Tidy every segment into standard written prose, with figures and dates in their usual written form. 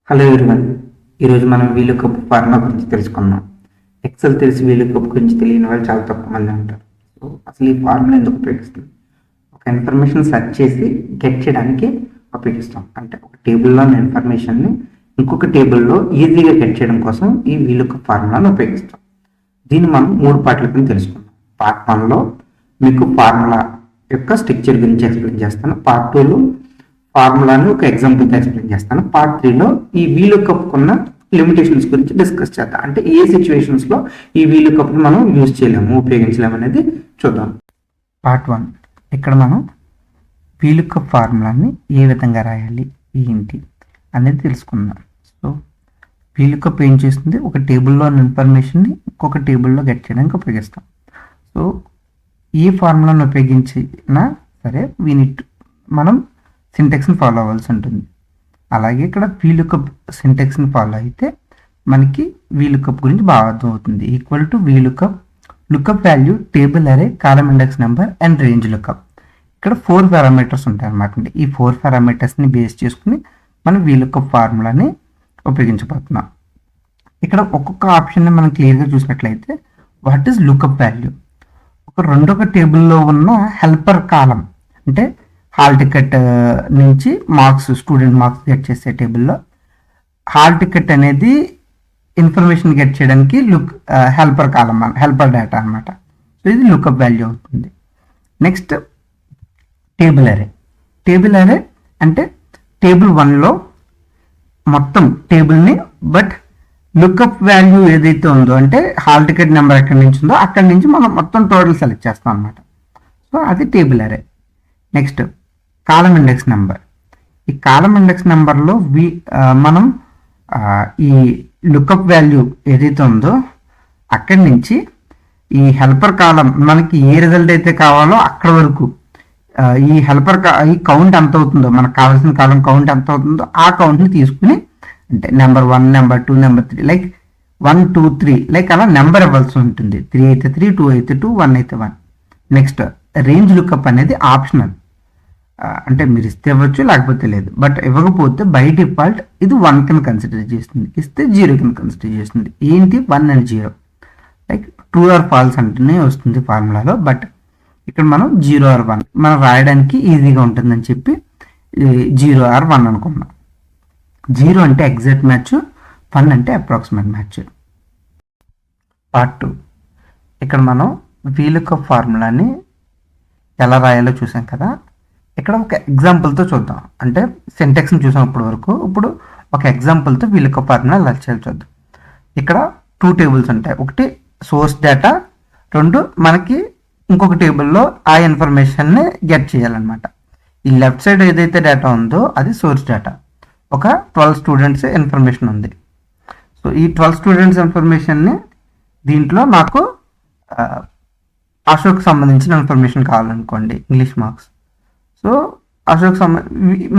Hello everyone. ఈరోజు మనం VLOOKUP formula గురించి తెలుసుకుందాం. ఎక్సెల్ తెలిసి వీలుకప్ గురించి తెలియని వాళ్ళు చాలా తక్కువ మంది ఉంటారు. సో అసలు ఈ ఫార్ములా ఎందుకు ఉపయోగిస్తుంది? ఒక ఇన్ఫర్మేషన్ సెర్చ్ చేసి గెట్ చేయడానికి ఉపయోగిస్తాం. అంటే ఒక టేబుల్లోని ఇన్ఫర్మేషన్ని ఇంకొక టేబుల్లో ఈజీగా గెట్ చేయడం కోసం ఈ వీలుకప్ ఫార్ములాను ఉపయోగిస్తాం. దీన్ని మనం 3 పార్ట్ల కింద తెలుసుకుందాం. పార్ట్ 1లో మీకు ఫార్ములా యొక్క స్ట్రక్చర్ గురించి ఎక్స్ప్లెయిన్ చేస్తాను. పార్ట్ 2లో ఫార్ములాని ఒక ఎగ్జాంపుల్తో ఎక్స్ప్లెయిన్ చేస్తాను. పార్ట్ 3లో ఈ వీలుకప్ ఉన్న లిమిటేషన్స్ గురించి డిస్కస్ చేద్దాం. అంటే ఏ సిచ్యువేషన్స్లో ఈ వీలుకప్ని మనం యూజ్ చేయలేము, ఉపయోగించలేము అనేది చూద్దాం. పార్ట్ 1 ఇక్కడ మనం వీలుకప్ ఫార్ములాని ఏ విధంగా రాయాలి ఏంటి అనేది తెలుసుకుందాం. సో వీలుకప్ ఏం చేస్తుంది? ఒక టేబుల్లో ఉన్న ఇన్ఫర్మేషన్ని ఇంకొక టేబుల్లో గెట్ చేయడానికి ఉపయోగిస్తాం. సో ఏ ఫార్ములాను ఉపయోగించినా సరే మనం సింటెక్స్ని ఫాలో అవ్వాల్సి ఉంటుంది. అలాగే ఇక్కడ వీలుకప్ సింటెక్స్ని ఫాలో అయితే మనకి వీలుకప్ గురించి బాగా అర్థం అవుతుంది. Equal to VLOOKUP lookup value table అరే column index number and range lookup. ఇక్కడ 4 పారామీటర్స్ ఉంటాయి అన్నమాట. ఈ 4 పారామీటర్స్ని బేస్ చేసుకుని మనం వీలుకప్ ఫార్ములాని ఉపయోగించబోతున్నాం. ఇక్కడ ఒక్కొక్క ఆప్షన్ని మనం క్లియర్గా చూసినట్లయితే వాట్ ఈస్ లుకప్ వాల్యూ? రెండొక టేబుల్లో ఉన్న హెల్పర్ కాలం, అంటే హాల్ టికెట్ నుంచి మార్క్స్, స్టూడెంట్ మార్క్స్ గెట్ చేసే టేబుల్లో హాల్ టికెట్ అనేది ఇన్ఫర్మేషన్ గెట్ చేయడానికి హెల్పర్ కాలం, హెల్పర్ డేటా అనమాట. సో ఇది లుకప్ వాల్యూ అవుతుంది. నెక్స్ట్ టేబుల్ అరే. టేబుల్ అరే అంటే టేబుల్ 1లో మొత్తం టేబుల్ని బట్ లుకప్ వాల్యూ ఏదైతే ఉందో, అంటే హాల్ టికెట్ నెంబర్ ఎక్కడి నుంచి ఉందో అక్కడి నుంచి మనం మొత్తం టోటల్ సెలెక్ట్ చేస్తాం అనమాట. సో అది టేబుల్ అరే. Next column index number. ఈ కాలమ్ ఇండెక్స్ నెంబర్లో మనం ఈ లుకప్ వాల్యూ ఏదైతే ఉందో అక్కడి నుంచి ఈ హెల్పర్ కాలం మనకి ఏ రిజల్ట్ అయితే కావాలో అక్కడ వరకు ఈ హెల్పర్ ఈ కౌంట్ ఎంత అవుతుందో, మనకు కావాల్సిన కాలం కౌంట్ ఎంత అవుతుందో ఆ కౌంట్ని తీసుకుని, అంటే number 1, number 2, number 3 like 1, 2, 3 like అలా నెంబర్ ఇవ్వాల్సి ఉంటుంది. 3 అయితే 3, 2 అయితే 2, 1 అయితే 1. నెక్స్ట్ రేంజ్ లుకప్ అనేది ఆప్షనల్, అంటే మీరు ఇస్తే ఇవ్వచ్చు లేకపోతే లేదు. బట్ ఇవ్వకపోతే బై డిఫాల్ట్ ఇది 1 కింద కన్సిడర్ చేస్తుంది, ఇస్తే 0 కింద కన్సిడర్ చేస్తుంది. ఏంటి 1 and 0 like true or false అంటేనే వస్తుంది ఫార్ములాలో. బట్ ఇక్కడ మనం 0 ఆర్ 1 మనం రాయడానికి ఈజీగా ఉంటుందని చెప్పి 0 ఆర్ 1 అనుకున్నాం. 0 అంటే ఎగ్జాక్ట్ మ్యాచ్, 1 అంటే అప్రాక్సిమేట్ మ్యాచ్. పార్ట్ 2 ఇక్కడ మనం వీలుకప్ ఫార్ములాని ఎలా రాయాలో చూసాం కదా. ఇక్కడ ఒక ఎగ్జాంపుల్తో చూద్దాం. అంటే సింటెక్స్ని చూసాం ఇప్పటి వరకు. ఇప్పుడు ఒక ఎగ్జాంపుల్తో వీలుకప్ ఫార్ములా ఎలా చేయాలో చూద్దాం. ఇక్కడ 2 టేబుల్స్ ఉంటాయి. ఒకటి సోర్స్ డేటా, 2 మనకి ఇంకొక టేబుల్లో ఆ ఇన్ఫర్మేషన్ని గెట్ చేయాలన్నమాట. ఈ లెఫ్ట్ సైడ్ ఏదైతే డేటా ఉందో అది సోర్స్ డేటా. ఒక 12 స్టూడెంట్స్ ఇన్ఫర్మేషన్ ఉంది. సో ఈ 12 స్టూడెంట్స్ ఇన్ఫర్మేషన్ని దీంట్లో నాకు అశోక్ సంబంధించిన ఇన్ఫర్మేషన్ కావాలనుకోండి, ఇంగ్లీష్ మార్క్స్. సో అశోక్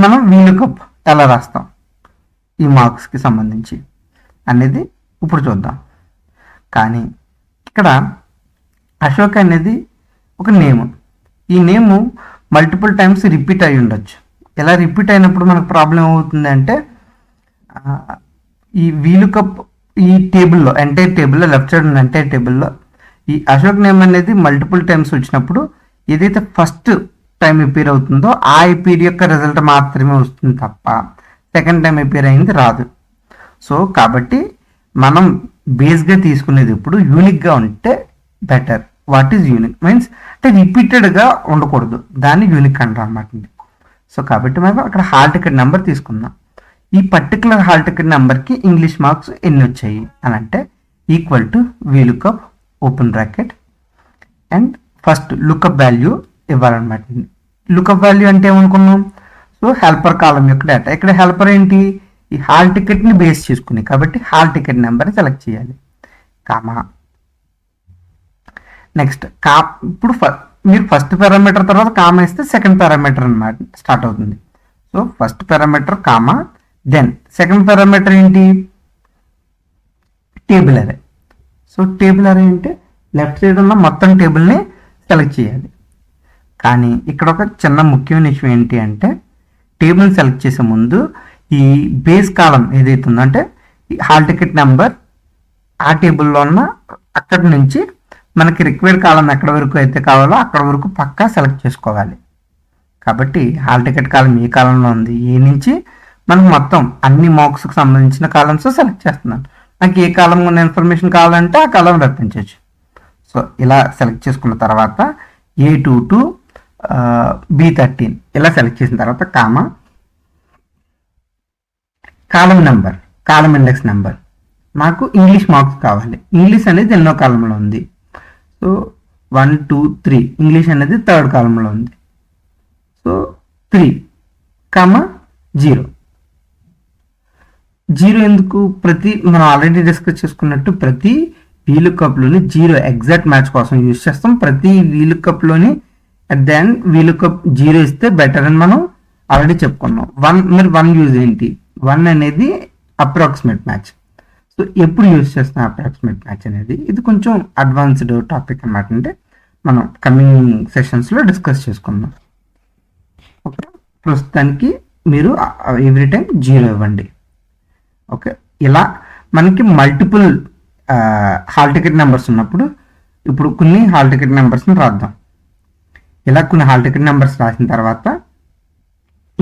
మనం వీలుకప్ ఎలా రాస్తాం ఈ మార్క్స్కి సంబంధించి అనేది ఇప్పుడు చూద్దాం. కానీ ఇక్కడ అశోక్ అనేది ఒక నేమ్. ఈ నేము మల్టిపుల్ టైమ్స్ రిపీట్ అయి ఉండొచ్చు. ఇలా రిపీట్ అయినప్పుడు మనకు ప్రాబ్లం ఏమవుతుంది అంటే ఈ వీలుకప్ ఈ టేబుల్లో ఎంటైర్ టేబుల్లో లెఫ్ట్ సైడ్ ఉన్న ఎంటైర్ టేబుల్లో ఈ అశోక్ నేమ్ అనేది మల్టిపుల్ టైమ్స్ వచ్చినప్పుడు ఏదైతే ఫస్ట్ టైం అపీర్ అవుతుందో ఆ అపీర్ యొక్క రిజల్ట్ మాత్రమే వస్తుంది తప్ప సెకండ్ టైం అపీర్ అయింది రాదు. సో కాబట్టి మనం బేస్గా తీసుకునేది ఇప్పుడు యూనిక్గా ఉంటే better. What is unique means అంటే రిపీటెడ్గా ఉండకూడదు, దాన్ని యూనిక్ అంటారు అన్నమాట. సో కాబట్టి మనం అక్కడ హాల్ టికెట్ నెంబర్ తీసుకుందాం. ఈ పర్టికులర్ హాల్ టికెట్ నెంబర్కి ఇంగ్లీష్ మార్క్స్ ఎన్ని వచ్చాయి అని అంటే equal to VLOOKUP open bracket and first lookup value ఇవ్వాలన్నమాట. లుకప్ వాల్యూ అంటే ఏమనుకున్నాం? సో హెల్పర్ కాలం యొక్క డేటా. ఇక్కడ హెల్పర్ ఏంటి? ఈ హాల్ టికెట్ని బేస్ చేసుకుని, కాబట్టి హాల్ టికెట్ నెంబర్ని సెలెక్ట్ చేయాలి. కామా నెక్స్ట్ ఇప్పుడు మీరు ఫస్ట్ పారామీటర్ తర్వాత కామా ఇస్తే సెకండ్ పారామీటర్ అన్నమాట స్టార్ట్ అవుతుంది. So first parameter comma, then second parameter ఏంటి? Table array. So table array అంటే లెఫ్ట్ సైడ్ ఉన్న మొత్తం టేబుల్ని సెలెక్ట్ చేయాలి. కానీ ఇక్కడ ఒక చిన్న ముఖ్యమైన విషయం ఏంటి అంటే టేబుల్ సెలెక్ట్ చేసే ముందు ఈ బేస్ కాలం ఏదైతే ఉందో అంటే హాల్ టికెట్ నెంబర్ ఆ టేబుల్లో ఉన్న అక్కడి నుంచి మనకి రిక్వైర్డ్ కాలం ఎక్కడ వరకు అయితే కావాలో అక్కడ వరకు పక్కా సెలెక్ట్ చేసుకోవాలి. కాబట్టి హాల్ టికెట్ కాలం ఏ కాలంలో ఉంది, ఏ నుంచి మనకు మొత్తం అన్ని మార్క్స్కి సంబంధించిన కాలమ్స్ సెలెక్ట్ చేస్తున్నాను. నాకు ఏ కాలం ఉన్న ఇన్ఫర్మేషన్ కావాలంటే ఆ కాలం రప్పించవచ్చు. సో ఇలా సెలెక్ట్ చేసుకున్న తర్వాత A2 to B13 ఇలా సెలెక్ట్ చేసిన తర్వాత కాలం నెంబర్, కాలం ఇండెక్స్ నెంబర్. నాకు ఇంగ్లీష్ మార్క్స్ కావాలి. ఇంగ్లీష్ అనేది ఎన్నో కాలంలో ఉంది. సో 1 2 3 ఇంగ్లీష్ అనేది థర్డ్ కాలంలో ఉంది. సో 3 0 ఎందుకు? మనం ఆల్రెడీ డిస్కస్ చేసుకున్నట్టు ప్రతి వీలుకప్లోని 0 ఎగ్జాక్ట్ మ్యాచ్ కోసం యూజ్ చేస్తాం. ప్రతి వీలుకప్లోని అట్ ద ఎండ్ వీలుకప్ 0 ఇస్తే బెటర్ అని మనం ఆల్రెడీ చెప్పుకున్నాం. 1 యూజ్ ఏంటి? 1 అనేది అప్రాక్సిమేట్ మ్యాచ్. సో ఎప్పుడు యూజ్ చేస్తాం అప్రాక్సిమేట్ మ్యాచ్ అనేది? ఇది కొంచెం అడ్వాన్స్డ్ టాపిక్ అనమాట. అంటే మనం కమింగ్ సెషన్స్లో డిస్కస్ చేసుకుందాం. ఓకే, ప్రస్తుతానికి మీరు ఎవ్రీ టైం 0 ఇవ్వండి. ఓకే, ఇలా మనకి మల్టిపుల్ హాల్ టికెట్ నెంబర్స్ ఉన్నప్పుడు ఇప్పుడు కొన్ని హాల్ టికెట్ నెంబర్స్ని రాద్దాం. ఇలా కొన్ని హాల్ టికెట్ నెంబర్స్ రాసిన తర్వాత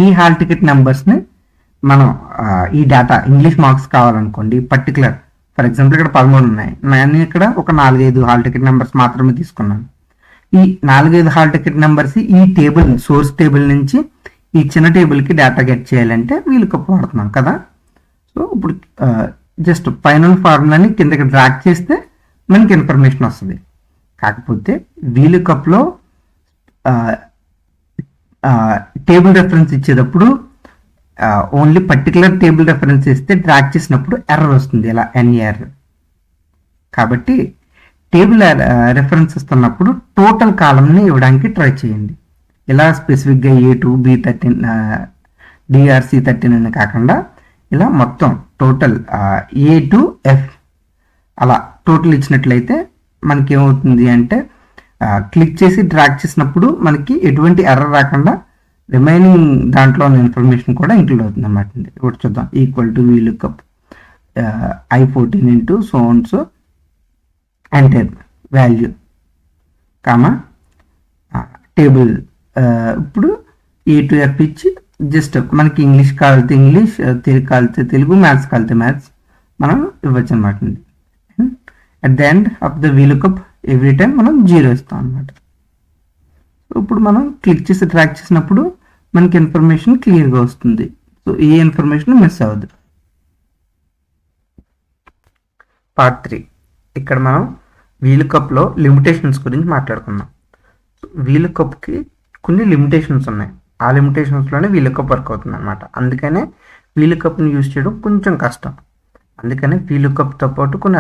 ఈ హాల్ టికెట్ నెంబర్స్ని మనం ఈ డేటా ఇంగ్లీష్ మార్క్స్ కావాలనుకోండి, పర్టికులర్ ఫర్ ఎగ్జాంపుల్ ఇక్కడ 13 ఉన్నాయి. నేను ఇక్కడ ఒక 4-5 హాల్ టికెట్ నెంబర్స్ మాత్రమే తీసుకున్నాను. ఈ 4-5 హాల్ టికెట్ నెంబర్స్ ఈ టేబుల్, సోర్స్ టేబుల్ నుంచి ఈ చిన్న టేబుల్కి డేటా గెట్ చేయాలంటే వీలుకప్ వాడుతున్నాం కదా. సో ఇప్పుడు జస్ట్ పైన ఫార్ములాని కిందకి డ్రాగ్ చేస్తే మనకి ఇన్ఫర్మేషన్ వస్తుంది. కాకపోతే వీలుకప్లో టేబుల్ రెఫరెన్స్ ఇచ్చేటప్పుడు ఓన్లీ పర్టికులర్ టేబుల్ రెఫరెన్స్ ఇస్తే డ్రాగ్ చేసినప్పుడు ఎర్రర్ వస్తుంది, ఇలా NER. కాబట్టి టేబుల్ రెఫరెన్స్ ఇస్తున్నప్పుడు టోటల్ కాలంని ఇవ్వడానికి ట్రై చేయండి. ఇలా స్పెసిఫిక్గా A2 B13 DRC13 అని కాకుండా ఇలా మొత్తం టోటల్ A to F అలా టోటల్ ఇచ్చినట్లయితే మనకి ఏమవుతుంది అంటే క్లిక్ చేసి డ్రాగ్ చేసినప్పుడు మనకి ఎటువంటి ఎర్రర్ రాకుండా రిమైనింగ్ దాంట్లో ఉన్న ఇన్ఫర్మేషన్ కూడా ఇంక్లూడ్ అవుతుంది అన్నమాట. ఇప్పుడు చూద్దాం. Equal to VLOOKUP I14 into so enter value table. ఇప్పుడు A to F ఇచ్చి జస్ట్ మనకి ఇంగ్లీష్ కాలితే ఇంగ్లీష్, తెలుగు కాలితే తెలుగు, మ్యాథ్స్ కాలితే మ్యాథ్స్ మనం ఇవ్వచ్చు అనమాట. At the end of the VLOOKUP every time మనం 0 ఇస్తాం అనమాట. ఇప్పుడు మనం క్లిక్ చేసి ట్రాక్ చేసినప్పుడు మనకి ఇన్ఫర్మేషన్ క్లియర్గా వస్తుంది. సో ఏ ఇన్ఫర్మేషన్ మిస్ అవ్వదు. పార్ట్ 3 ఇక్కడ మనం వీలుకప్లో లిమిటేషన్స్ గురించి మాట్లాడుకుందాం. వీలుకప్కి కొన్ని లిమిటేషన్స్ ఉన్నాయి. ఆ లిమిటేషన్స్లోనే వీలుకప్ వర్క్ అవుతుంది అనమాట. అందుకనే వీలుకప్ని యూజ్ చేయడం కొంచెం కష్టం. అందుకనే వీలుకప్తో పాటు కొన్ని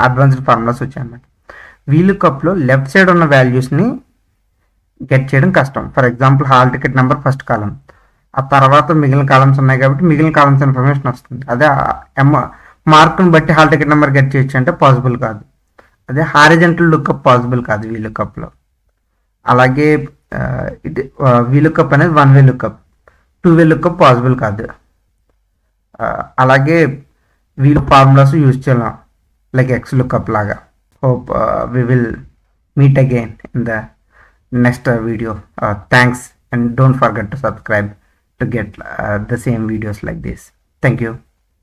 అడ్వాన్స్డ్ ఫార్ములాస్ వచ్చాయన్నమాట. వీలుకప్లో లెఫ్ట్ సైడ్ ఉన్న వాల్యూస్ని గెట్ చేయడం కష్టం. For example hall ticket number first కాలం, ఆ తర్వాత మిగిలిన కాలమ్స్ ఉన్నాయి కాబట్టి మిగిలిన కాలమ్స్ ఇన్ఫర్మేషన్ వస్తుంది. అదే మార్కుని బట్టి హాల్ టికెట్ నెంబర్ గెట్ చేయొచ్చు అంటే పాసిబుల్ కాదు. అదే హారిజెంటల్ లుక్అప్ పాసిబుల్ కాదు వీలుకప్లో. అలాగే ఇది వీలుకప్ అనేది 1 వే లుక్అప్, 2 వే లుక్అప్ పాసిబుల్ కాదు. అలాగే వీలు ఫార్ములాస్ యూజ్ చేయలేం లైక్ X లుక్అప్ లాగా. Hope we will meet again in the next video. Thanks, and don't forget to subscribe to get the same videos like this. Thank you.